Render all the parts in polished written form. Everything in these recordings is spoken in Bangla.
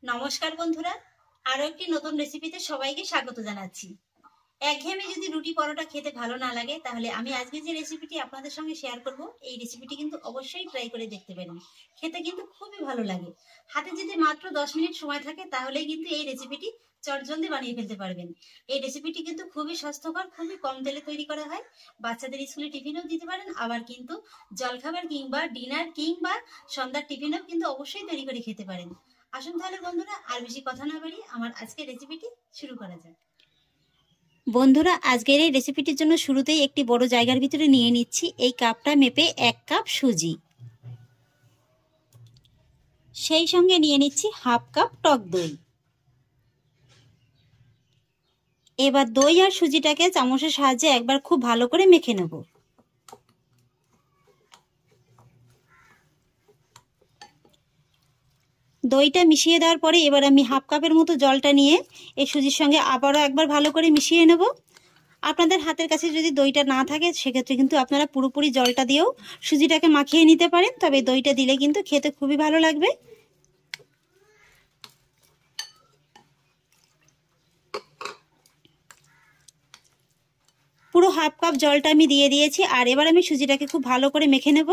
নমস্কার বন্ধুরা, আরো একটি নতুন রেসিপিতে সবাইকে স্বাগত জানাচ্ছি। একঘেয়েমি যদি রুটি পরোটা খেতে ভালো না লাগে, তাহলে আমি আজকে যে রেসিপিটি আপনাদের সঙ্গে শেয়ার করব, এই রেসিপিটি কিন্তু অবশ্যই ট্রাই করে দেখতে পারেন। খেতে কিন্তু খুবই ভালো লাগে। হাতে যদি মাত্র 10 মিনিট সময় থাকে, তাহলেই কিন্তু এই রেসিপিটি চটজলদি বানিয়ে ফেলতে পারবেন। এই রেসিপিটি কিন্তু খুবই স্বাস্থ্যকর, খুবই কম তেলে তৈরি করা হয়। বাচ্চাদের স্কুলে টিফিনেও দিতে পারেন, আবার কিন্তু জলখাবার কিংবা ডিনার কিংবা সন্ধ্যার টিফিনেও কিন্তু অবশ্যই তৈরি করে খেতে পারেন। আসুন তাহলে বন্ধুরা, আর বেশি কথা না বাড়িয়ে আমার আজকের রেসিপিটি শুরু করা যাক। বন্ধুরা, আজকের এই রেসিপিটির জন্য শুরুতেই একটি বড় জায়গার ভিতরে নিয়ে নিচ্ছি এই কাপটা মেপে 1 কাপ সুজি। সেই সঙ্গে নিয়ে নিচ্ছি হাফ কাপ টক দই। এবার দই আর সুজিটাকে চামচের সাহায্যে একবার খুব ভালো করে মেখে নেব। দইটা মিশিয়ে দেওয়ার পরে এবার আমি হাফ কাপের মতো জলটা নিয়ে এই সুজির সঙ্গে আবারও একবার ভালো করে মিশিয়ে নেব। আপনাদের হাতের কাছে যদি দইটা না থাকে, সেক্ষেত্রে কিন্তু আপনারা পুরোপুরি জলটা দিয়েও সুজিটাকে মাখিয়ে নিতে পারেন, তবে দইটা দিলে কিন্তু খেতে খুবই ভালো লাগবে। পুরো হাফ কাপ জলটা আমি দিয়ে দিয়েছি, আর এবার আমি সুজিটাকে খুব ভালো করে মেখে নেব।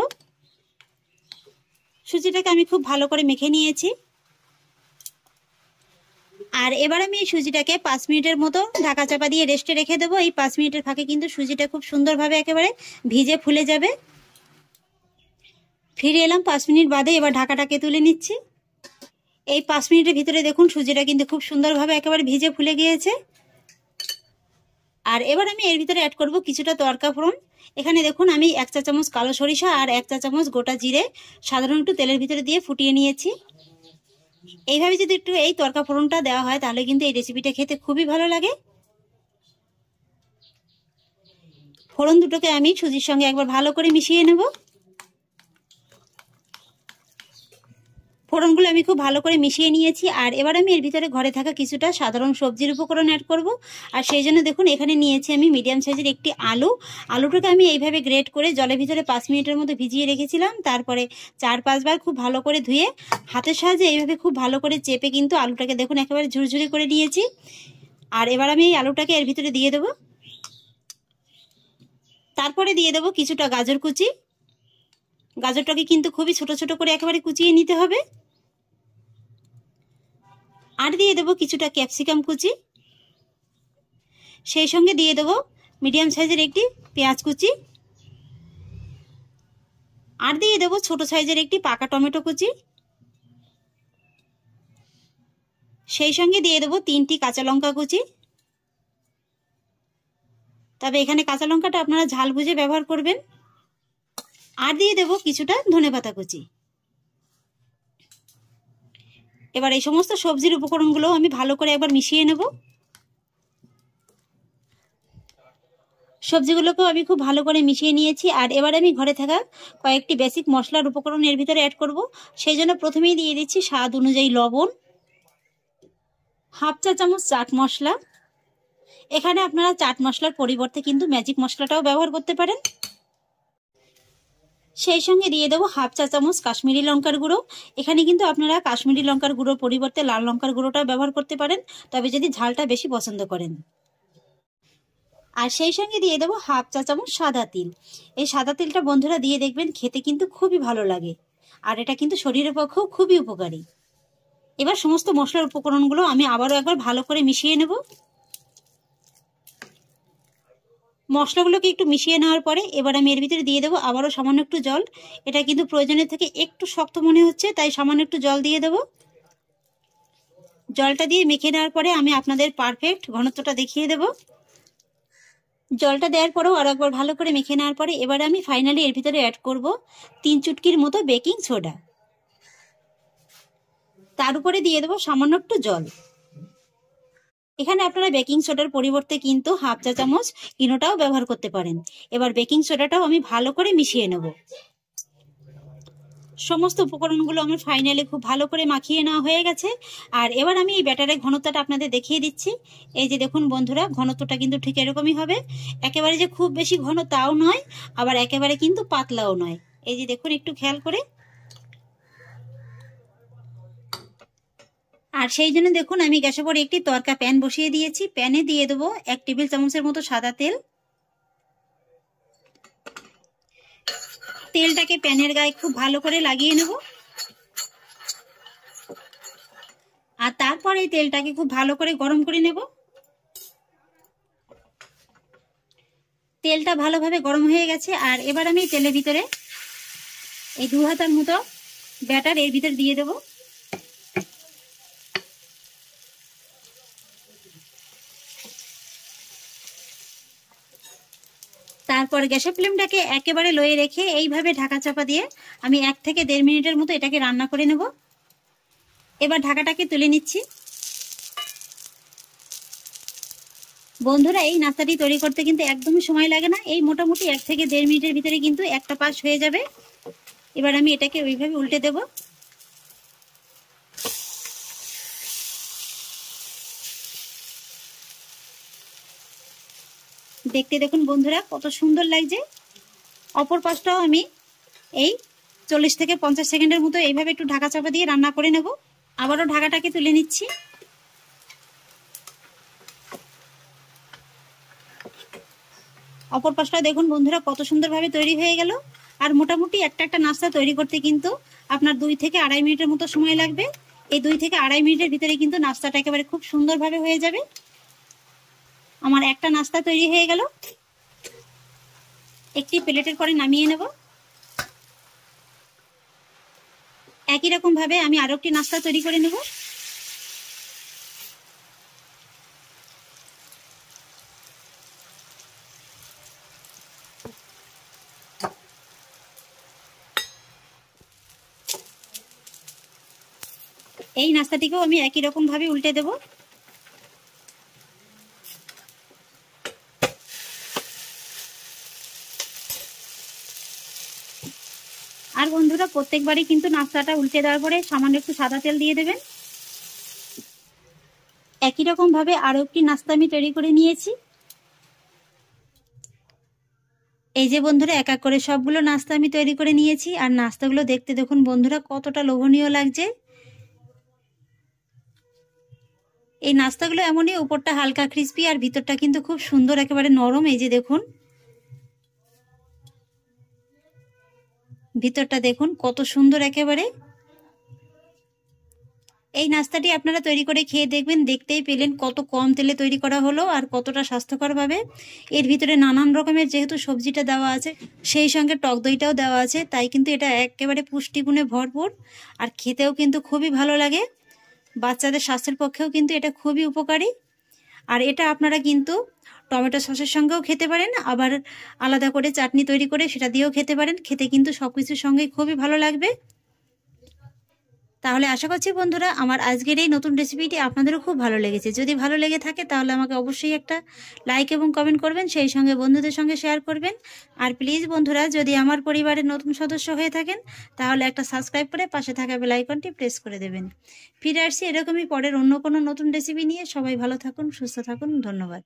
সুজিটাকে আমি খুব ভালো করে মেখে নিয়েছি, আর এবার আমি এই সুজিটাকে 5 মিনিটের মতো ঢাকা চাপা দিয়ে রেস্টে রেখে দেবো। এই 5 মিনিটের ফাঁকে কিন্তু সুজিটা খুব সুন্দরভাবে একেবারে ভিজে ফুলে যাবে। ফিরে এলাম 5 মিনিট বাদে। এবার ঢাকাটাকে তুলে নিচ্ছি। এই 5 মিনিটের ভিতরে দেখুন সুজিটা কিন্তু খুব সুন্দরভাবে একেবারে ভিজে ফুলে গিয়েছে। আর এবার আমি এর ভিতরে অ্যাড করব কিছুটা তড়কা ফোড়ন। এখানে দেখুন আমি 1 চা চামচ কালো সরিষা আর 1 চা চামচ গোটা জিরে সাধারণ একটু তেলের ভিতরে দিয়ে ফুটিয়ে নিয়েছি। এইভাবে যদি একটু এই তড়কা ফোড়নটা দেওয়া হয়, তাহলে কিন্তু এই রেসিপিটা খেতে খুবই ভালো লাগে। ফোড়ন দুটোকে আমি সুজির সঙ্গে একবার ভালো করে মিশিয়ে নেব। ফোড়নগুলো আমি খুব ভালো করে মিশিয়ে নিয়েছি, আর এবার আমি এর ভিতরে ঘরে থাকা কিছুটা সাধারণ সবজির উপকরণ অ্যাড করব। আর সেই জন্য দেখুন এখানে নিয়েছি আমি মিডিয়াম সাইজের একটি আলু। আলুটাকে আমি এইভাবে গ্রেট করে জলের ভিতরে 5 মিনিটের মতো ভিজিয়ে রেখেছিলাম। তারপরে 4-5 বার খুব ভালো করে ধুয়ে হাতের সাহায্যে এইভাবে খুব ভালো করে চেপে কিন্তু আলুটাকে দেখুন একেবারে ঝুরঝুরি করে নিয়েছি। আর এবার আমি এই আলুটাকে এর ভিতরে দিয়ে দেবো। তারপরে দিয়ে দেবো কিছুটা গাজর কুচি। গাজরটাকে কিন্তু খুবই ছোট ছোট করে একেবারে কুচিয়ে নিতে হবে। আর দিয়ে দেবো কিছুটা ক্যাপসিকাম কুচি। সেই সঙ্গে দিয়ে দেবো মিডিয়াম সাইজের একটি পেঁয়াজ কুচি। আর দিয়ে দেবো ছোট সাইজের একটি পাকা টমেটো কুচি। সেই সঙ্গে দিয়ে দেবো 3টি কাঁচা লঙ্কা কুচি। তবে এখানে কাঁচা লঙ্কাটা আপনারা ঝাল বুঝে ব্যবহার করবেন। আর দিয়ে দেবো কিছুটা ধনেপাতা কুচি। এবার এই সমস্ত সবজির উপকরণগুলো আমি ভালো করে একবার মিশিয়ে নেব। সবজিগুলোকেও আমি খুব ভালো করে মিশিয়ে নিয়েছি। আর এবার আমি ঘরে থাকা কয়েকটি বেসিক মশলার উপকরণ এর ভিতরে অ্যাড করব। সেই জন্য প্রথমেই দিয়ে দিচ্ছি স্বাদ অনুযায়ী লবণ, হাফ চা চামচ চাট মশলা। এখানে আপনারা চাট মশলার পরিবর্তে কিন্তু ম্যাজিক মশলাটাও ব্যবহার করতে পারেন। সেই সঙ্গে দিয়ে দেবো হাফ চা চামচ কাশ্মীরি লঙ্কার গুঁড়ো। এখানে কিন্তু আপনারা কাশ্মীরি লঙ্কার গুঁড়োর পরিবর্তে লাল লঙ্কার গুঁড়োটাও ব্যবহার করতে পারেন, তবে যদি ঝালটা বেশি পছন্দ করেন। আর সেই সঙ্গে দিয়ে দেবো হাফ চা চামচ সাদা তিল। এই সাদা তিলটা বন্ধুরা দিয়ে দেখবেন খেতে কিন্তু খুবই ভালো লাগে, আর এটা কিন্তু শরীরের পক্ষেও খুবই উপকারী। এবার সমস্ত মশলার উপকরণগুলো আমি আবারও একবার ভালো করে মিশিয়ে নেব। মশলাগুলোকে একটু মিশিয়ে নেওয়ার পরে এবার আমি এর ভিতরে দিয়ে দেবো আবারও সামান্য একটু জল। এটা কিন্তু প্রয়োজনের থেকে একটু শক্ত মনে হচ্ছে, তাই সামান্য একটু জল দিয়ে দেবো। জলটা দিয়ে মেখে নেওয়ার পরে আমি আপনাদের পারফেক্ট ঘনত্বটা দেখিয়ে দেব। জলটা দেওয়ার পরেও আরো একবার ভালো করে মেখে নেওয়ার পরে এবার আমি ফাইনালি এর ভিতরে অ্যাড করব 3 চুটকির মতো বেকিং সোডা। তার উপরে দিয়ে দেবো সামান্য একটু জল। এখানে আপনারা বেকিং সোডার পরিবর্তে কিন্তু হাফ চা চামচ ইনোটাও ব্যবহার করতে পারেন। এবার বেকিং সোডাটাও আমি ভালো করে মিশিয়ে নেব। সমস্ত উপকরণগুলো আমার ফাইনালি খুব ভালো করে মাখিয়ে নেওয়া হয়ে গেছে। আর এবার আমি এই ব্যাটারের ঘনত্বটা আপনাদের দেখিয়ে দিচ্ছি। এই যে দেখুন বন্ধুরা, ঘনত্বটা কিন্তু ঠিক এরকমই হবে। একেবারে যে খুব বেশি ঘন তাও নয়, আবার একেবারে কিন্তু পাতলাও নয়। এই যে দেখুন একটু খেয়াল করে। আর সেই জন্য দেখুন আমি গ্যাসের উপর একটি তরকা প্যান বসিয়ে দিয়েছি। প্যানে দিয়ে দেবো 1 টেবিল চামচের মতো সাদা তেল। তেলটাকে প্যানের গায়ে খুব ভালো করে লাগিয়ে নেব। আর তারপর এই তেলটাকে খুব ভালো করে গরম করে নেব। তেলটা ভালোভাবে গরম হয়ে গেছে। আর এবার আমি তেলের ভিতরে এই 2 হাতার মতো ব্যাটার এর ভিতর দিয়ে দেব। তারপর গ্যাসের ফ্লেমটাকে একেবারে লোয়ে রেখে এইভাবে ঢাকা চাপা দিয়ে আমি 1 থেকে 1.5 মিনিটের মতো এটাকে রান্না করে নেব। এবার ঢাকাটাকে তুলে নিচ্ছি। বন্ধুরা এই নাস্তাটি তৈরি করতে কিন্তু একদমই সময় লাগে না। এই মোটামুটি 1 থেকে 1.5 মিনিটের ভিতরে কিন্তু একটা পাশ হয়ে যাবে। এবার আমি এটাকে ওইভাবে উল্টে দেব। দেখতে দেখুন বন্ধুরা কত সুন্দর লাগছে। অপর পাশটাও আমি এই 40 থেকে 50 সেকেন্ডের মতো এইভাবে একটু ঢাকা চাপা দিয়ে রান্না করে নেব। আবারও ঢাকাটাকে তুলে নিচ্ছি। অপর পাশটা দেখুন বন্ধুরা কত সুন্দরভাবে তৈরি হয়ে গেল। আর মোটামুটি একটা নাস্তা তৈরি করতে কিন্তু আপনার 2 থেকে 2.5 মিনিটের মতো সময় লাগবে। এই 2 থেকে 2.5 মিনিটের ভিতরে কিন্তু নাস্তাটা একেবারে খুব সুন্দরভাবে হয়ে যাবে। আমার একটা নাস্তা তৈরি হয়ে গেল। একটি প্লেটের পরে নামিয়ে নেব। একই রকম ভাবে আমি আরো একটি নাস্তা তৈরি করে নেব। এই নাস্তাটিকেও আমি একই রকম ভাবে উল্টে দেব। আর বন্ধুরা প্রত্যেকবারই কিন্তু নাস্তাটা উল্টে দেওয়ার পরে সামান্য একটু সাদা তেল দিয়ে দেবেন। একই রকম ভাবে আরো একটি নাস্তা আমি তৈরি করে নিয়েছি। এই যে বন্ধুরা এক এক করে সবগুলো নাস্তা আমি তৈরি করে নিয়েছি। আর নাস্তাগুলো দেখতে দেখুন বন্ধুরা কতটা লোভনীয় লাগছে। এই নাস্তাগুলো এমনই, উপরটা হালকা ক্রিস্পি আর ভিতরটা কিন্তু খুব সুন্দর একেবারে নরম। এই যে দেখুন ভিতরটা দেখুন কত সুন্দর একেবারে। এই নাস্তাটি আপনারা তৈরি করে খেয়ে দেখবেন। দেখতেই পেলেন কত কম তেলে তৈরি করা হলো আর কতটা স্বাস্থ্যকরভাবে। এর ভিতরে নানান রকমের যেহেতু সবজিটা দেওয়া আছে, সেই সঙ্গে টক দইটাও দেওয়া আছে, তাই কিন্তু এটা একেবারে পুষ্টিগুণে ভরপুর। আর খেতেও কিন্তু খুবই ভালো লাগে। বাচ্চাদের স্বাস্থ্যের পক্ষেও কিন্তু এটা খুবই উপকারী। আর এটা আপনারা কিন্তু টমেটো সসের সঙ্গেও খেতে পারেন, আবার আলাদা করে চাটনি তৈরি করে সেটা দিয়েও খেতে পারেন। খেতে কিন্তু সবকিছুর সঙ্গে খুবই ভালো লাগবে। তাহলে আশা করছি বন্ধুরা আমার আজকের এই নতুন রেসিপিটি আপনাদেরও খুব ভালো লেগেছে। যদি ভালো লেগে থাকে তাহলে আমাকে অবশ্যই একটা লাইক এবং কমেন্ট করবেন, সেই সঙ্গে বন্ধুদের সঙ্গে শেয়ার করবেন। আর প্লিজ বন্ধুরা যদি আমার পরিবারের নতুন সদস্য হয়ে থাকেন তাহলে একটা সাবস্ক্রাইব করে পাশে থাকা বেল আইকনটি প্রেস করে দেবেন। ফিরে আসছি এরকমই পরের অন্য কোনো নতুন রেসিপি নিয়ে। সবাই ভালো থাকুন, সুস্থ থাকুন, ধন্যবাদ।